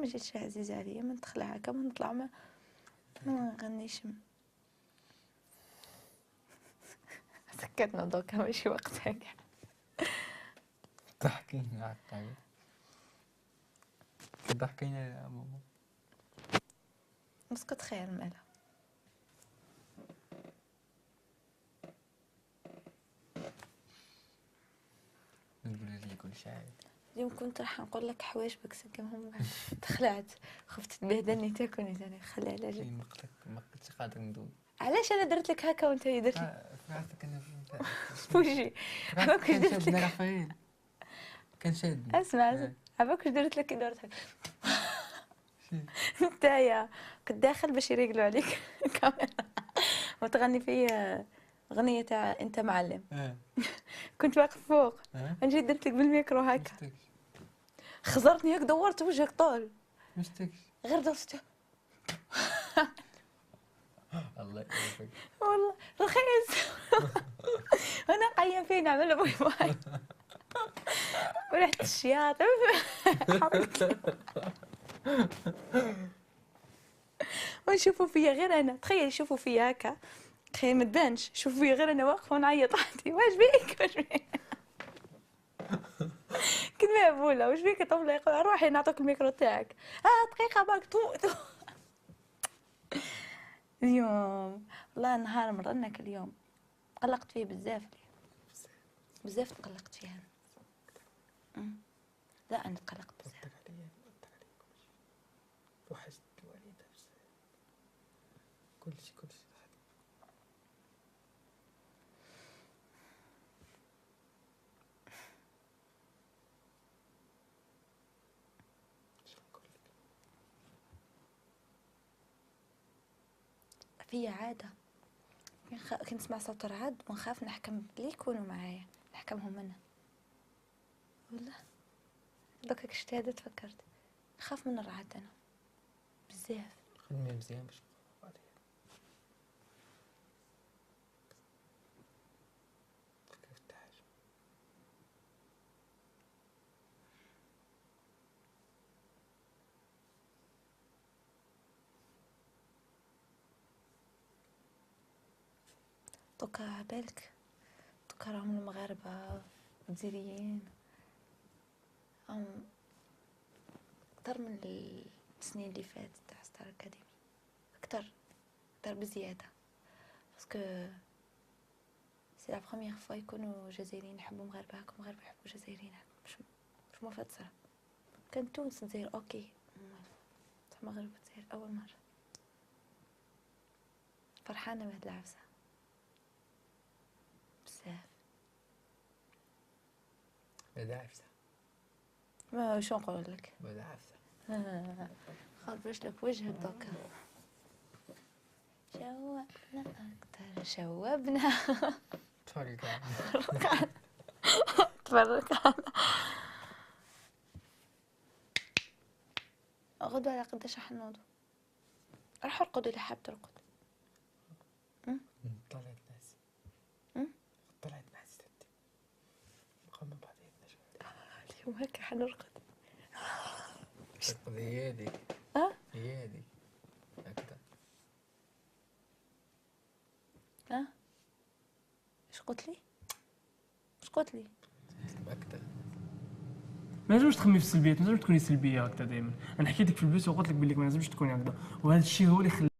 ما جاتش عزيزه عليا، ما ندخل هكا ما نطلع ما نغنيش. سكتنا دوكا ماشي وقتها كاع. ضحكينا عقاية ضحكينا يا ماما. مسكت خير مالا. نقول لي كل شيء عادي. اليوم كنت راح نقول لك حوايج بكسكهم بعد تخلعت، خفت تبهدلني تاكلني ثاني. خلي على جنب. ما كنتش قادر ندوي. علاش انا درت لك هكا وانت درت لي فعرفتك انا وجهي؟ عباك واش درت لك؟ رافائيل كان شادني. اسمع عباك واش درت لك كي درت هكا نتايا كنت داخل باش يريقلوا عليك كاميرا وتغني في اغنيه تاع انت معلم. كنت واقف فوق نجي درت لك بالميكرو هكا خزرتني هيك دورت وجهك طول مشتكش غير دوست الله يعافيك والله رخيص. انا قيم فيه نعمل باي باي وريحه الشياط ونشوفوا فيا غير انا. تخيل يشوفوا فيا هكا، تخيل ما تبانش، شوفوا فيا غير انا واقفه ونعيط عادي. واش بيك واش بيك؟ كنت مهبوله. واش بيك طفله؟ يقول روحي نعطوك الميكرو تاعك. دقيقه برك تو. اليوم والله نهار مرنك اليوم قلقت فيه بزاف. بزاف تقلقت فيها. لا انا تقلقت بزاف. وحشت الوالدة بزاف. كلشي فيا عادة كنت نسمع صوت الرعد ونخاف نحكم اللي يكونوا معايا نحكمهم انا. والله دوكا كشت هذا تفكرت نخاف من الرعد انا بزاف. خدمي مزيان باش بعدين كيف تحاج. دوكا عبالك دوكا راهم المغاربة الجزائريين اكثر من السنين اللي فاتت تاع ستار اكاديمي، اكثر بزياده. باسكو سي لا بروميير فوا يكونوا جزائريين يحبوا مغاربه هاكم، مغاربه يحبوا جزائريين هاكم. مش مفسره. كان تونس الجزائر اوكي، بصح مغرب الجزائر اول مره. فرحانه بهاد العفسه بزاف. هذا عفسه. ما شو نقول لك؟ هذا عفسه. خربش لك وجهك دوكا. شوقنا اكثر شوبنا. تفرق غدوة على قداش راح نوضو؟ راح ارقد اذا حاب ترقد. طلعت ناس تدي مقام بعضياتنا شويه. اليوم هكا حنرقد. هي هذيك هي هذيك هكذا. اش قلت لي؟ هكذا. ما لازمش تخمي في السلبيات، ما لازمش تكوني سلبيه هكذا دائما. انا حكيت لك في البيت وقلت لك بلي ما لازمش تكوني هكذا، وهذا الشيء هو اللي